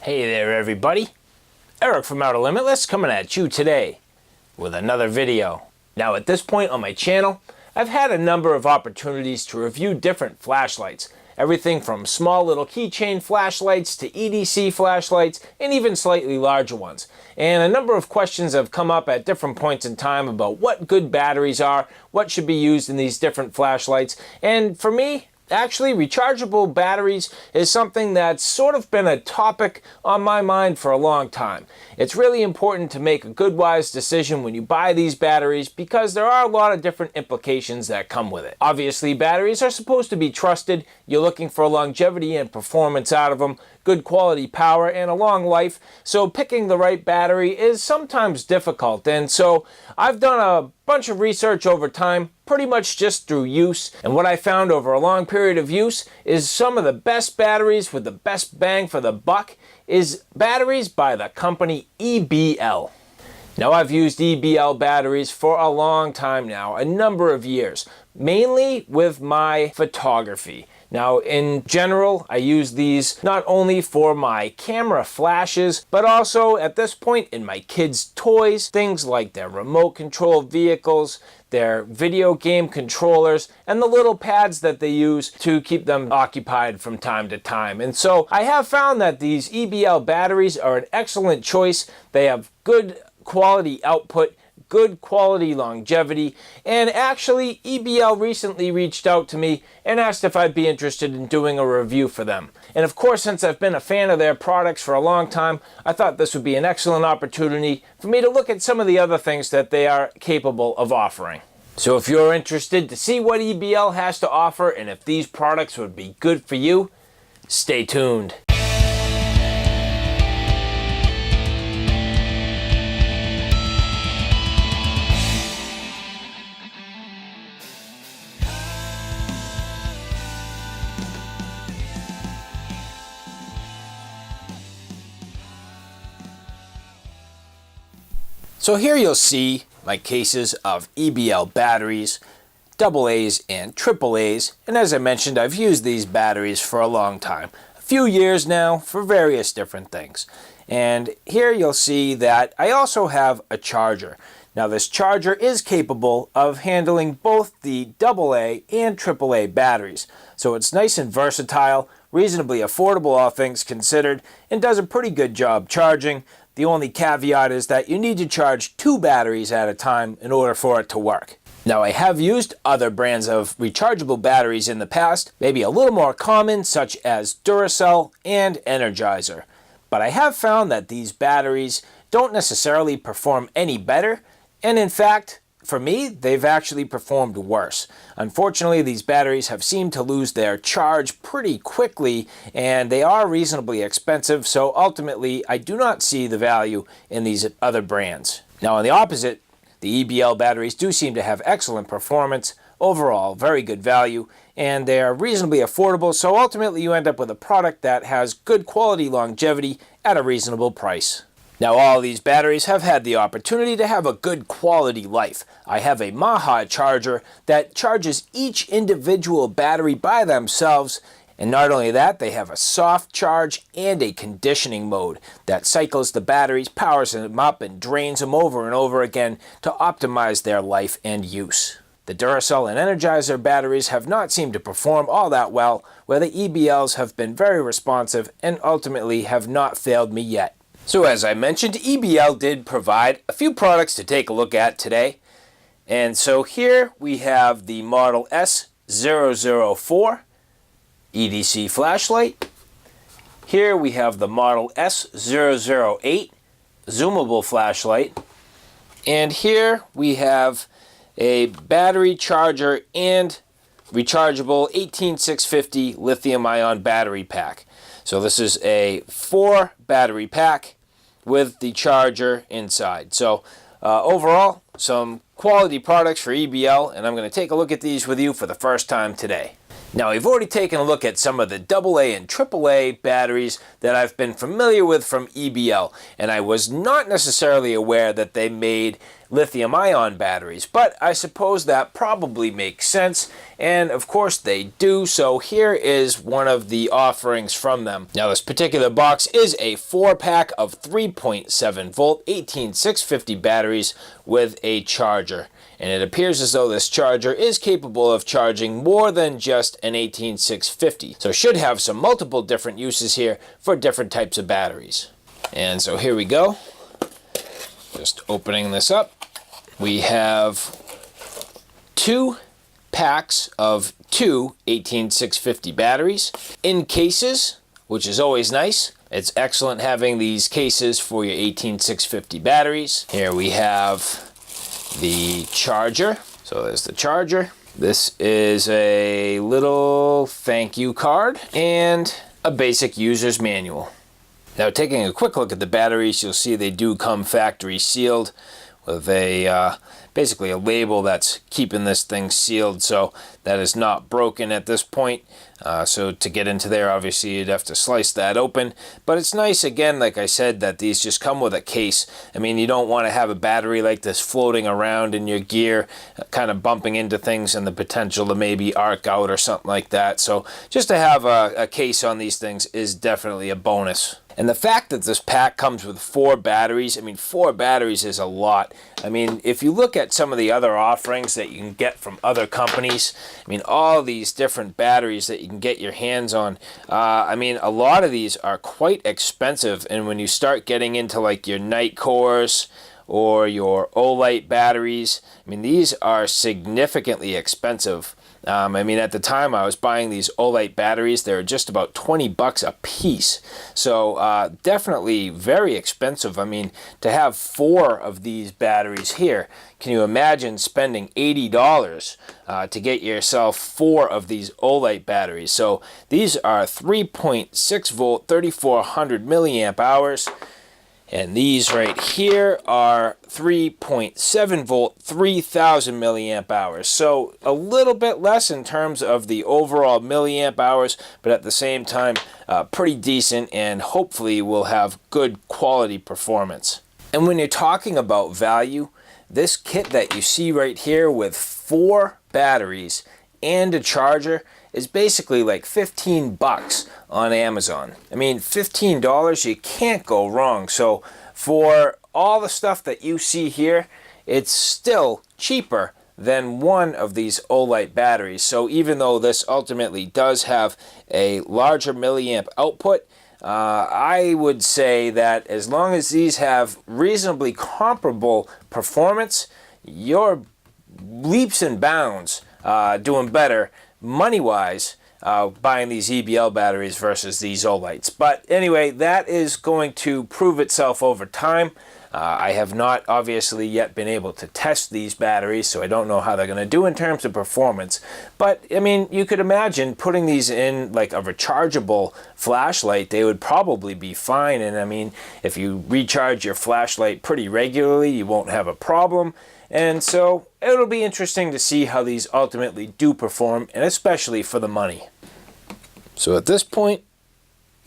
Hey there everybody, Eric from Outer Limitless coming at you today with another video. Now at this point on my channel, I've had a number of opportunities to review different flashlights. Everything from small little keychain flashlights to EDC flashlights and even slightly larger ones. And a number of questions have come up at different points in time about what good batteries are, what should be used in these different flashlights. And for me, actually, rechargeable batteries is something that's sort of been a topic on my mind for a long time. It's really important to make a good, wise decision when you buy these batteries because there are a lot of different implications that come with it. Obviously, batteries are supposed to be trusted. You're looking for longevity and performance out of them, good quality power, and a long life. So picking the right battery is sometimes difficult. And so I've done a bunch of research over time, pretty much just through use. And what I found over a long period of use is some of the best batteries with the best bang for the buck is batteries by the company EBL. Now I've used EBL batteries for a long time now, a number of years, mainly with my photography. Now, in general, I use these not only for my camera flashes, but also at this point in my kids' toys, things like their remote control vehicles, their video game controllers, and the little pads that they use to keep them occupied from time to time. And so I have found that these EBL batteries are an excellent choice. They have good quality output, good quality longevity, and actually EBL recently reached out to me and asked if I'd be interested in doing a review for them. And of course, since I've been a fan of their products for a long time, I thought this would be an excellent opportunity for me to look at some of the other things that they are capable of offering. So if you're interested to see what EBL has to offer and if these products would be good for you, stay tuned. So here you'll see my cases of EBL batteries, AA's and AAA's, and as I mentioned, I've used these batteries for a long time, a few years now for various different things. And here you'll see that I also have a charger. Now this charger is capable of handling both the AA and AAA batteries, so it's nice and versatile, reasonably affordable all things considered, and does a pretty good job charging. The only caveat is that you need to charge 2 batteries at a time in order for it to work. Now I have used other brands of rechargeable batteries in the past, maybe a little more common, such as Duracell and Energizer. But I have found that these batteries don't necessarily perform any better, and in fact, for me, they've actually performed worse. Unfortunately, these batteries have seemed to lose their charge pretty quickly, and they are reasonably expensive, so ultimately, I do not see the value in these other brands. Now, on the opposite, the EBL batteries do seem to have excellent performance, overall very good value, and they are reasonably affordable, so ultimately you end up with a product that has good quality longevity at a reasonable price. Now all these batteries have had the opportunity to have a good quality life. I have a Maha charger that charges each individual battery by themselves, and not only that, they have a soft charge and a conditioning mode that cycles the batteries, powers them up, and drains them over and over again to optimize their life and use. The Duracell and Energizer batteries have not seemed to perform all that well, where the EBLs have been very responsive and ultimately have not failed me yet. So as I mentioned, EBL did provide a few products to take a look at today. And so here we have the model S004 EDC flashlight. Here we have the model S008 Zoomable Flashlight. And here we have a battery charger and rechargeable 18650 lithium-ion battery pack. So this is a 4 battery pack with the charger inside. So overall, some quality products for EBL, and I'm going to take a look at these with you for the first time today. Now, we've already taken a look at some of the AA and AAA batteries that I've been familiar with from EBL, and I was not necessarily aware that they made lithium-ion batteries, but I suppose that probably makes sense, and of course they do, so here is one of the offerings from them. Now, this particular box is a 4-pack of 3.7-volt 18650 batteries with a charger. And it appears as though this charger is capable of charging more than just an 18650. So it should have some multiple different uses here for different types of batteries. And so here we go. Just opening this up. We have 2 packs of 2 18650 batteries in cases, which is always nice. It's excellent having these cases for your 18650 batteries. Here we have the charger. So there's the charger. This is a little thank you card and a basic user's manual. Now, taking a quick look at the batteries, you'll see they do come factory sealed with a basically a label that's keeping this thing sealed, so that is not broken at this point. So to get into there, obviously you'd have to slice that open, but it's nice, again, like I said, that these just come with a case. I mean, you don't want to have a battery like this floating around in your gear, kind of bumping into things and the potential to maybe arc out or something like that. So just to have a case on these things is definitely a bonus. And the fact that this pack comes with 4 batteries, I mean, 4 batteries is a lot. I mean, if you look at some of the other offerings that you can get from other companies, I mean, all these different batteries that you can get your hands on, I mean, a lot of these are quite expensive. And when you start getting into like your night cores or your O-Light batteries, I mean, these are significantly expensive. I mean, at the time I was buying these O-Light batteries, they were just about 20 bucks a piece. So definitely very expensive. I mean, to have 4 of these batteries here, can you imagine spending $80 to get yourself 4 of these O-Light batteries? So these are 3.6 volt, 3400 milliamp hours. And these right here are 3.7 volt, 3000 milliamp hours. So a little bit less in terms of the overall milliamp hours, but at the same time, pretty decent, and hopefully will have good quality performance. And when you're talking about value, this kit that you see right here with 4 batteries and a charger is basically like 15 bucks on Amazon. I mean, $15, you can't go wrong. So for all the stuff that you see here, it's still cheaper than one of these O-Light batteries. So even though this ultimately does have a larger milliamp output, I would say that as long as these have reasonably comparable performance, you're leaps and bounds doing better money-wise buying these EBL batteries versus these O-Lights. But anyway, that is going to prove itself over time. I have not obviously yet been able to test these batteries, so I don't know how they're going to do in terms of performance. But I mean, you could imagine putting these in like a rechargeable flashlight, they would probably be fine. And I mean, if you recharge your flashlight pretty regularly, you won't have a problem. And so it'll be interesting to see how these ultimately do perform, and especially for the money. So at this point,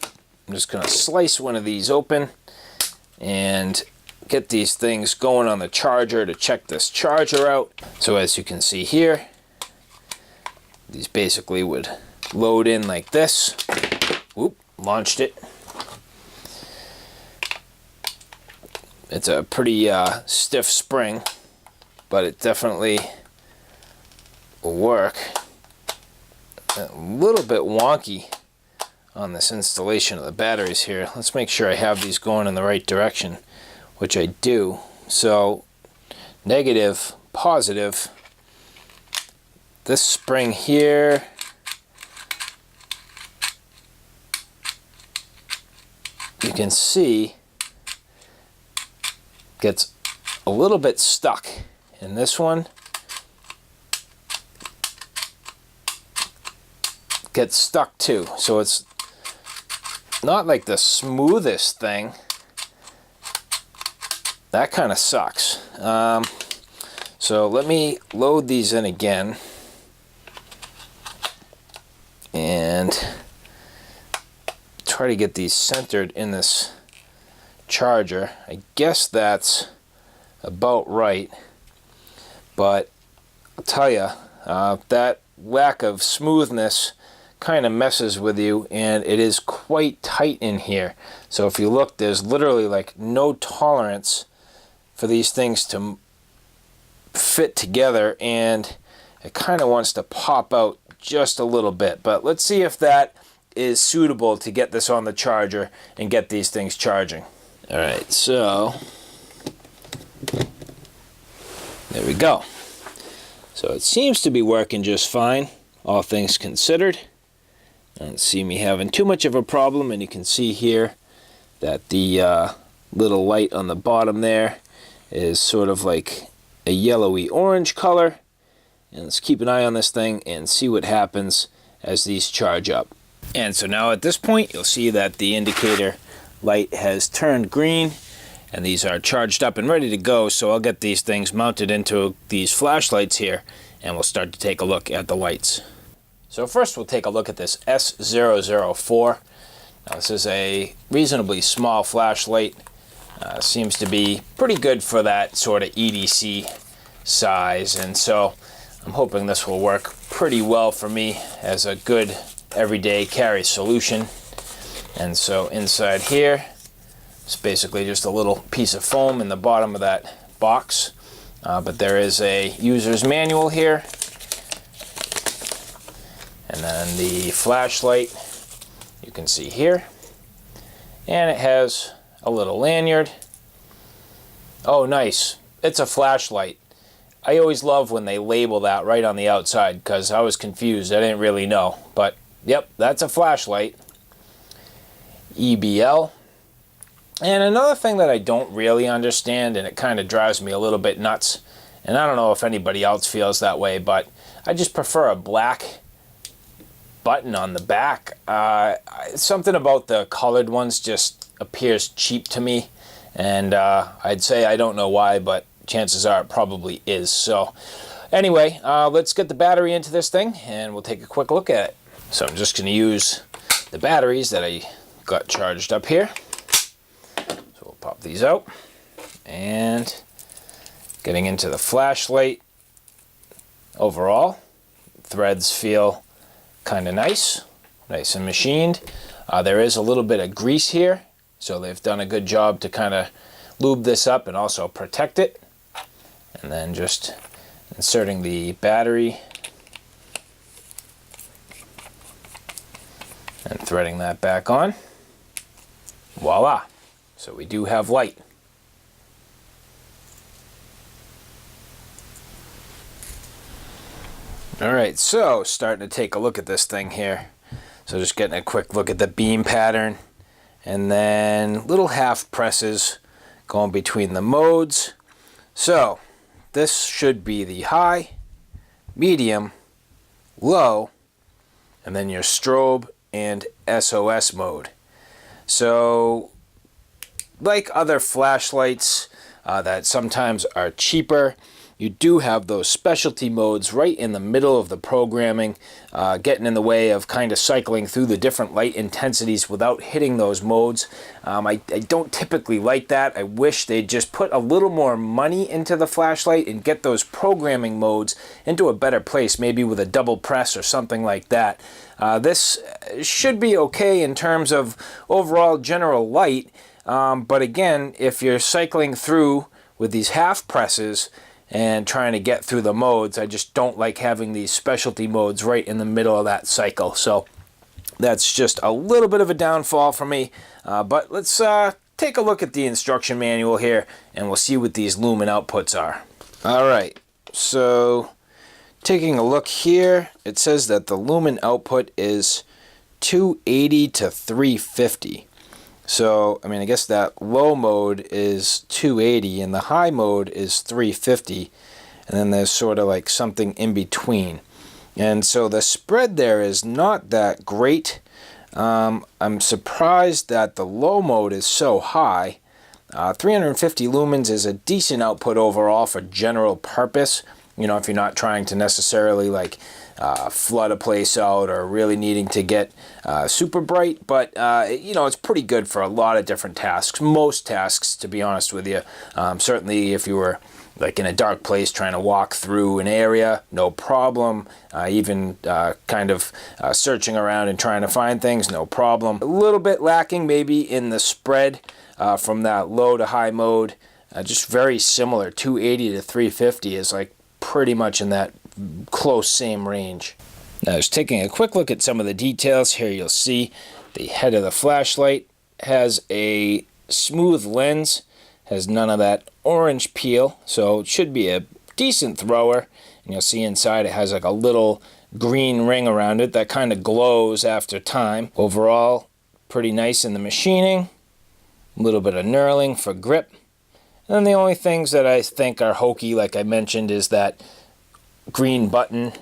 I'm just going to slice one of these open and get these things going on the charger to check this charger out. So as you can see here, these basically would load in like this. Whoop, launched it. It's a pretty stiff spring, but it definitely will work. A little bit wonky on this installation of the batteries here. Let's make sure I have these going in the right direction, which I do. So negative, positive. This spring here you can see gets a little bit stuck. And this one gets stuck too. So it's not like the smoothest thing. That kind of sucks. So let me load these in again. and try to get these centered in this charger. I guess that's about right, but I'll tell you, that lack of smoothness kind of messes with you, and it is quite tight in here. So if you look, there's literally like no tolerance for these things to fit together, and it kind of wants to pop out just a little bit. But let's see if that is suitable to get this on the charger and get these things charging. All right, so there we go. So it seems to be working just fine, all things considered. I don't see me having too much of a problem, and you can see here that the little light on the bottom there is sort of like a yellowy orange color. And let's keep an eye on this thing and see what happens as these charge up. And so now at this point, you'll see that the indicator light has turned green, and these are charged up and ready to go. So I'll get these things mounted into these flashlights here, and we'll start to take a look at the lights. So first we'll take a look at this S004. Now this is a reasonably small flashlight. Seems to be pretty good for that sort of EDC size, and so I'm hoping this will work pretty well for me as a good everyday carry solution. And so inside here, it's basically just a little piece of foam in the bottom of that box, but there is a user's manual here, and then the flashlight you can see here, and it has a little lanyard. Oh, nice, it's a flashlight. I always love when they label that right on the outside, because I was confused, I didn't really know, but yep, that's a flashlight. EBL. And another thing that I don't really understand, and it kind of drives me a little bit nuts, and I don't know if anybody else feels that way, but I just prefer a black button on the back. Something about the colored ones just appears cheap to me, and I'd say I don't know why, but chances are it probably is. So anyway, let's get the battery into this thing, and we'll take a quick look at it. So I'm just going to use the batteries that I got charged up here. So we'll pop these out, and getting into the flashlight. Overall, threads feel kind of nice and machined. There is a little bit of grease here, so they've done a good job to kind of lube this up and also protect it. And then just inserting the battery and threading that back on. Voila! So we do have light. Alright, so starting to take a look at this thing here. So just getting a quick look at the beam pattern, and then little half presses going between the modes. So this should be the high, medium, low, and then your strobe and SOS mode. So like other flashlights that sometimes are cheaper, you do have those specialty modes right in the middle of the programming, getting in the way of kind of cycling through the different light intensities without hitting those modes. I don't typically like that. I wish they'd just put a little more money into the flashlight and get those programming modes into a better place, maybe with a double press or something like that. This should be okay in terms of overall general light, but again, if you're cycling through with these half presses and trying to get through the modes, I just don't like having these specialty modes right in the middle of that cycle. So that's just a little bit of a downfall for me. But let's take a look at the instruction manual here, and we'll see what these lumen outputs are. Alright, so taking a look here, it says that the lumen output is 280 to 350. So, I mean, I guess that low mode is 280 and the high mode is 350, and then there's sort of like something in between. And so the spread there is not that great. I'm surprised that the low mode is so high. 350 lumens is a decent output overall for general purpose, you know, if you're not trying to necessarily like flood a place out or really needing to get super bright, but you know, it's pretty good for a lot of different tasks, most tasks, to be honest with you. Certainly if you were like in a dark place trying to walk through an area, no problem. Even kind of searching around and trying to find things, no problem. A little bit lacking maybe in the spread from that low to high mode. Just very similar. 280 to 350 is like pretty much in that close same range. Now, just taking a quick look at some of the details here, you'll see the head of the flashlight has a smooth lens, has none of that orange peel, so it should be a decent thrower. And you'll see inside it has like a little green ring around it that kind of glows after time. Overall, pretty nice in the machining. A little bit of knurling for grip. And then the only things that I think are hokey, like I mentioned, is that green button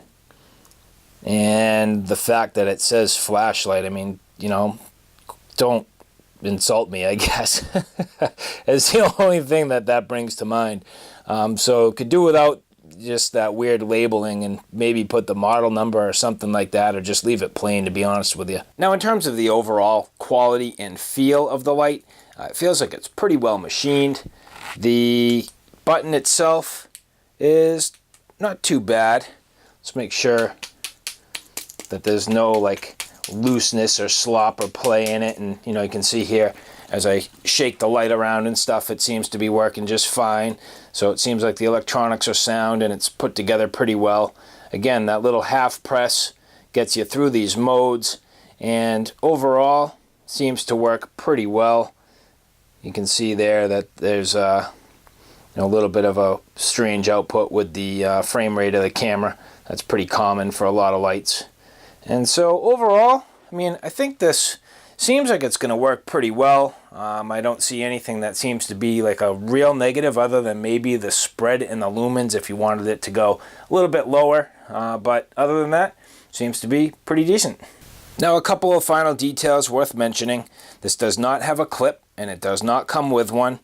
and the fact that it says flashlight. I mean, you know, don't insult me, I guess. It's the only thing that brings to mind. So could do without just that weird labeling and maybe put the model number or something like that, or just leave it plain, to be honest with you. Now, in terms of the overall quality and feel of the light, it feels like it's pretty well machined. The button itself is not too bad. Let's make sure that there's no like looseness or slop or play in it. And you know, you can see here as I shake the light around and stuff, it seems to be working just fine. So it seems like the electronics are sound and it's put together pretty well. Again, that little half press gets you through these modes, and overall seems to work pretty well. You can see there that there's a little bit of a strange output with the frame rate of the camera. That's pretty common for a lot of lights. And so overall, I mean, I think this seems like it's going to work pretty well. I don't see anything that seems to be like a real negative, other than maybe the spread in the lumens if you wanted it to go a little bit lower. But other than that, seems to be pretty decent. Now, a couple of final details worth mentioning. This does not have a clip, and it does not come with one.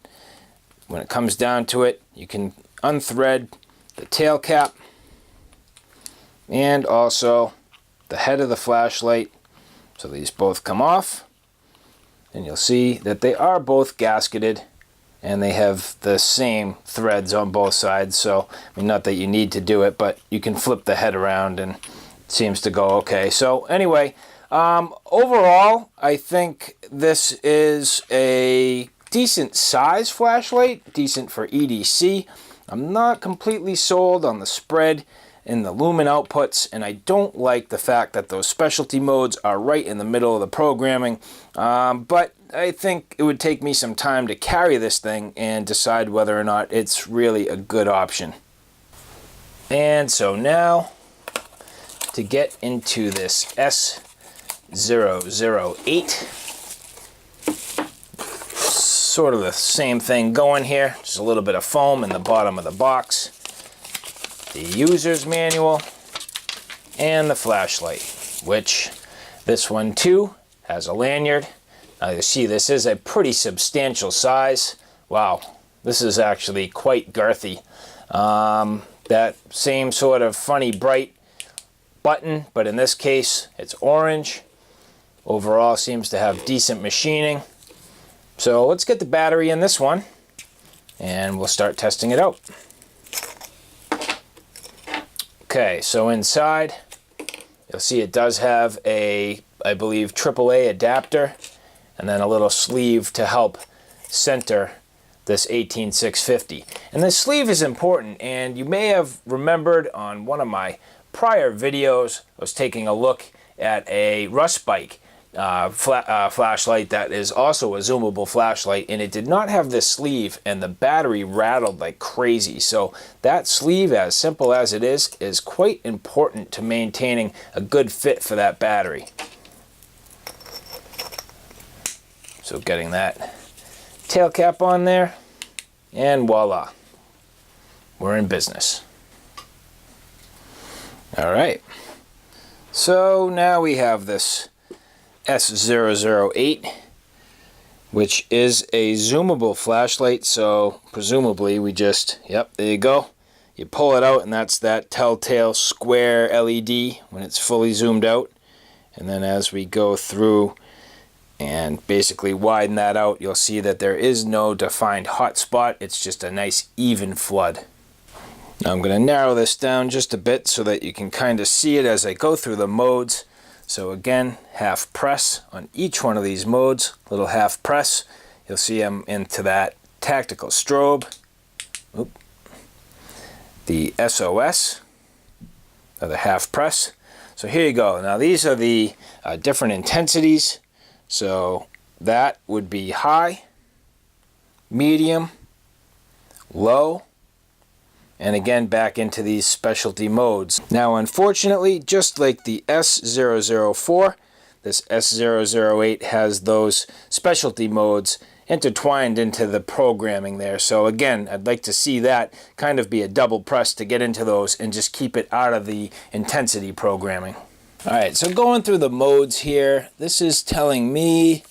When it comes down to it, you can unthread the tail cap and also the head of the flashlight. So these both come off, and you'll see that they are both gasketed and they have the same threads on both sides. So, I mean, not that you need to do it, but you can flip the head around and it seems to go okay. So anyway, overall, I think this is a decent size flashlight, decent for EDC. I'm not completely sold on the spread in the lumen outputs, and I don't like the fact that those specialty modes are right in the middle of the programming. But I think it would take me some time to carry this thing and decide whether or not it's really a good option. And so now, to get into this S008, sort of the same thing going here, just a little bit of foam in the bottom of the box, the user's manual, and the flashlight, which this one too has a lanyard. Now you see this is a pretty substantial size. Wow, this is actually quite girthy. That same sort of funny bright button, but in this case it's orange. Overall seems to have decent machining. So let's get the battery in this one and we'll start testing it out. Okay, so inside you'll see it does have a, I believe, AAA adapter, and then a little sleeve to help center this 18650. And this sleeve is important, and you may have remembered on one of my prior videos I was taking a look at a rust bike flashlight that is also a zoomable flashlight, and it did not have this sleeve, and the battery rattled like crazy. So that sleeve, as simple as it is quite important to maintaining a good fit for that battery. So getting that tail cap on there, and voila, we're in business. All right, so now we have this S008, which is a zoomable flashlight, so presumably we just, yep, there you go. you pull it out and that's that telltale square LED when it's fully zoomed out. And then as we go through and basically widen that out, you'll see that there is no defined hot spot. It's just a nice even flood. Now I'm going to narrow this down just a bit so that you can kind of see it as I go through the modes. So again, half press on each one of these modes, little half press. You'll see I'm into that tactical strobe. Oop. The SOS, the half press. So here you go. Now these are the different intensities. So that would be high, medium, low, and again back into these specialty modes. Now unfortunately, just like the S004, this S008 has those specialty modes intertwined into the programming there. So again, I'd like to see that kind of be a double press to get into those and just keep it out of the intensity programming. Alright, so going through the modes here, this is telling me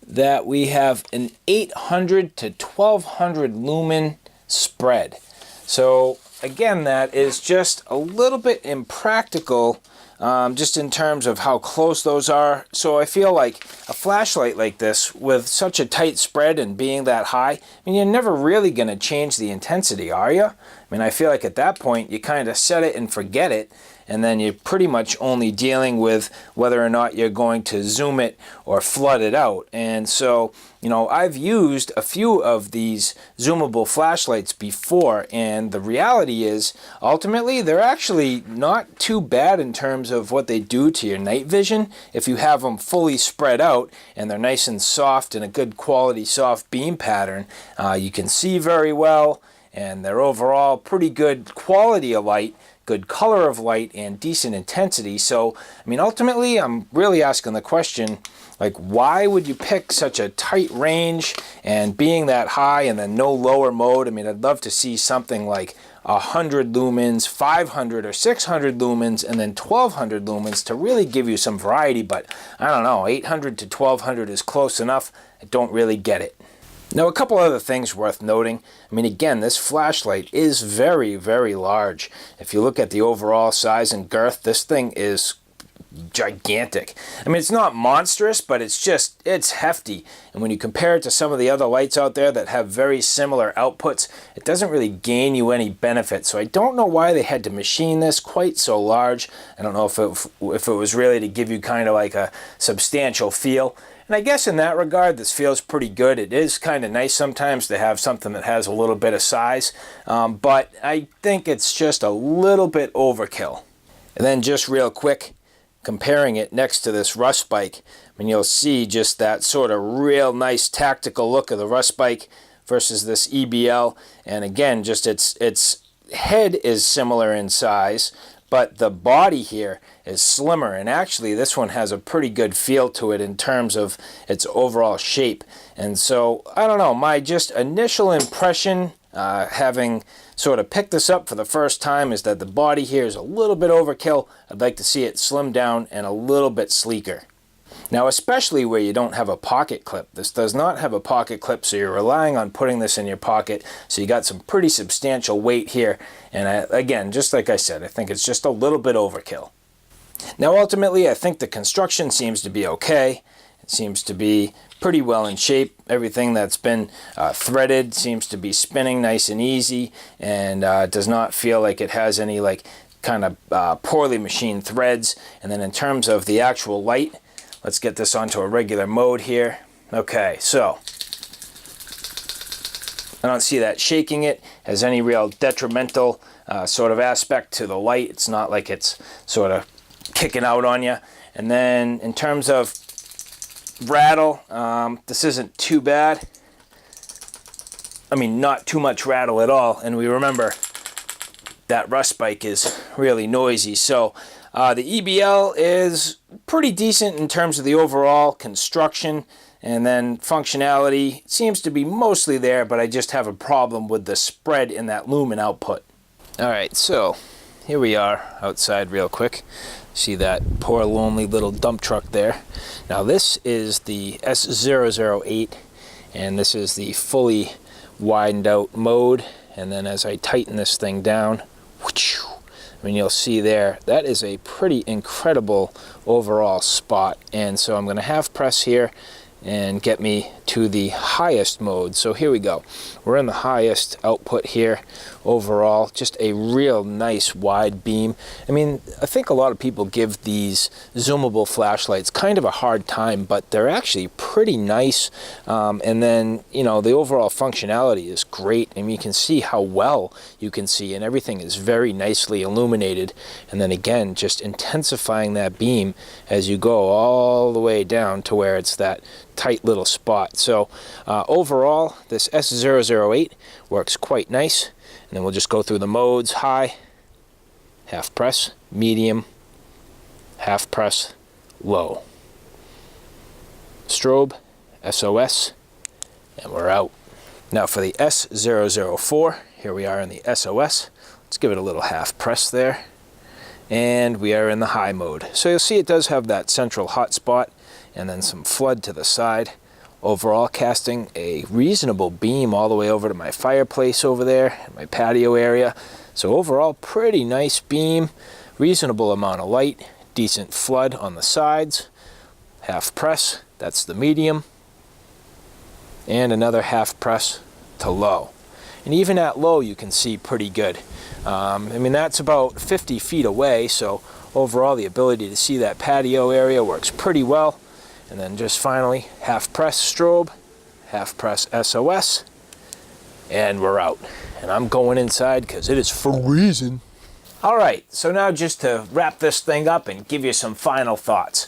that we have an 800 to 1200 lumen spread. So again, that is just a little bit impractical just in terms of how close those are. So I feel like a flashlight like this with such a tight spread and being that high, I mean, you're never really going to change the intensity, are you? I mean, I feel like at that point you kind of set it and forget it, and then you're pretty much only dealing with whether or not you're going to zoom it or flood it out. And so, you know, I've used a few of these zoomable flashlights before, and the reality is ultimately they're actually not too bad in terms of what they do to your night vision if you have them fully spread out and they're nice and soft and a good quality soft beam pattern. You can see very well, and they're overall pretty good quality of light, good color of light, and decent intensity. So, I mean, ultimately, I'm really asking the question, like, why would you pick such a tight range and being that high and then no lower mode? I mean, I'd love to see something like 100 lumens, 500 or 600 lumens, and then 1200 lumens to really give you some variety. But I don't know, 800 to 1200 is close enough. I don't really get it. Now, a couple other things worth noting. I mean, again, this flashlight is very, very large. If you look at the overall size and girth, this thing is gigantic. I mean, it's not monstrous, but it's hefty. And when you compare it to some of the other lights out there that have very similar outputs, it doesn't really gain you any benefit. So I don't know why they had to machine this quite so large. I don't know if it was really to give you kind of like a substantial feel. And I guess in that regard, this feels pretty good. It is kind of nice sometimes to have something that has a little bit of size, but I think it's just a little bit overkill. And then just real quick, comparing it next to this rust bike, I mean, you'll see just that sort of real nice tactical look of the rust bike versus this EBL. And again, just its head is similar in size, but the body here is slimmer, and actually this one has a pretty good feel to it in terms of its overall shape. And so, I don't know, my just initial impression, having sort of picked this up for the first time, is that the body here is a little bit overkill. I'd like to see it slimmed down and a little bit sleeker. Now, especially where you don't have a pocket clip. This does not have a pocket clip, so you're relying on putting this in your pocket. So you got some pretty substantial weight here. And again, just like I said, I think it's just a little bit overkill. Now, ultimately, I think the construction seems to be okay. It seems to be pretty well in shape. Everything that's been threaded seems to be spinning nice and easy, and does not feel like it has any like kind of poorly machined threads. And then in terms of the actual light, let's get this onto a regular mode here. Okay, so I don't see that shaking it has any real detrimental sort of aspect to the light. It's not like it's sort of kicking out on you. And then in terms of rattle, this isn't too bad. I mean, not too much rattle at all. And we remember that rust bike is really noisy. So the EBL is pretty decent in terms of the overall construction, and then functionality seems to be mostly there, but I just have a problem with the spread in that lumen output. Alright, so here we are outside real quick. See that poor lonely little dump truck there. Now this is the S008, and this is the fully widened out mode, and then as I tighten this thing down, I mean, you'll see there, that is a pretty incredible overall spot. And so I'm going to half press here and get me to the highest mode. So here we go. We're in the highest output here overall. Just a real nice wide beam. I mean, I think a lot of people give these zoomable flashlights kind of a hard time, but they're actually pretty nice. And then, you know, the overall functionality is great. I mean, you can see how well you can see, and everything is very nicely illuminated. And then again, just intensifying that beam as you go all the way down to where it's that tight little spot. So overall, this S008 works quite nice. And then we'll just go through the modes: high, half press, medium, half press, low. Strobe, SOS, and we're out. Now for the S004, here we are in the SOS. Let's give it a little half press there. And we are in the high mode. So you'll see it does have that central hot spot and then some flood to the side. Overall, casting a reasonable beam all the way over to my fireplace over there, my patio area. So overall, pretty nice beam, reasonable amount of light, decent flood on the sides. Half press, that's the medium. And another half press to low. And even at low, you can see pretty good. I mean, that's about 50 feet away, so overall, the ability to see that patio area works pretty well. And then just finally, half press strobe, half press SOS, and we're out. And I'm going inside because it is freezing. All right, so now just to wrap this thing up and give you some final thoughts.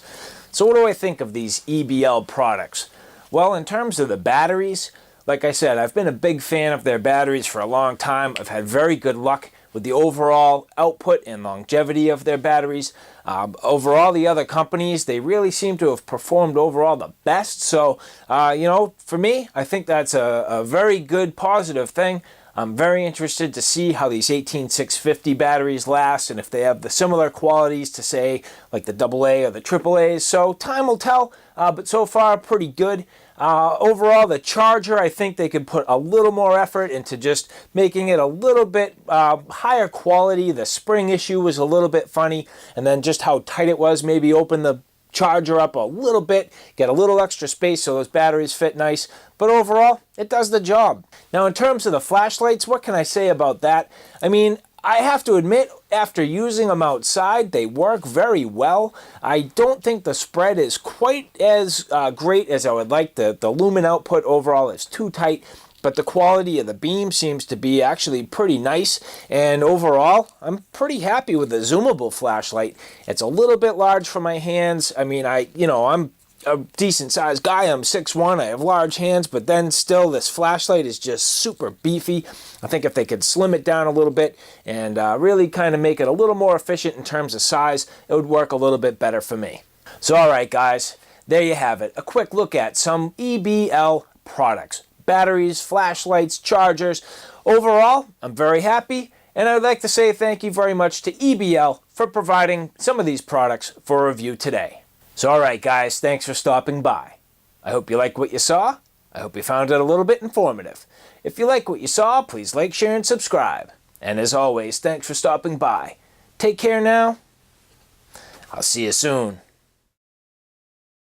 So what do I think of these EBL products? Well, in terms of the batteries, like I said, I've been a big fan of their batteries for a long time. I've had very good luck with the overall output and longevity of their batteries. Overall, the other companies, they really seem to have performed overall the best. So, you know, for me, I think that's a very good positive thing. I'm very interested to see how these 18650 batteries last and if they have the similar qualities to, say, like the AA or the AAAs. So time will tell, but so far pretty good. Overall, the charger, I think they could put a little more effort into just making it a little bit higher quality. The spring issue was a little bit funny, and then just how tight it was, maybe open the charger up a little bit, get a little extra space so those batteries fit nice. But overall, it does the job. Now, in terms of the flashlights, what can I say about that? I mean, I have to admit, after using them outside, they work very well. I don't think the spread is quite as great as I would like. The lumen output overall is too tight, but the quality of the beam seems to be actually pretty nice. And overall, I'm pretty happy with the zoomable flashlight. It's a little bit large for my hands. I mean, I'm a decent sized guy. I'm 6'1", I have large hands, but then still this flashlight is just super beefy. I think if they could slim it down a little bit and really kind of make it a little more efficient in terms of size, it would work a little bit better for me. So all right, guys, there you have it. A quick look at some EBL products. Batteries, flashlights, chargers. Overall, I'm very happy, and I'd like to say thank you very much to EBL for providing some of these products for review today. So alright guys, thanks for stopping by. I hope you like what you saw. I hope you found it a little bit informative. If you like what you saw, please like, share, and subscribe. And as always, thanks for stopping by. Take care now. I'll see you soon.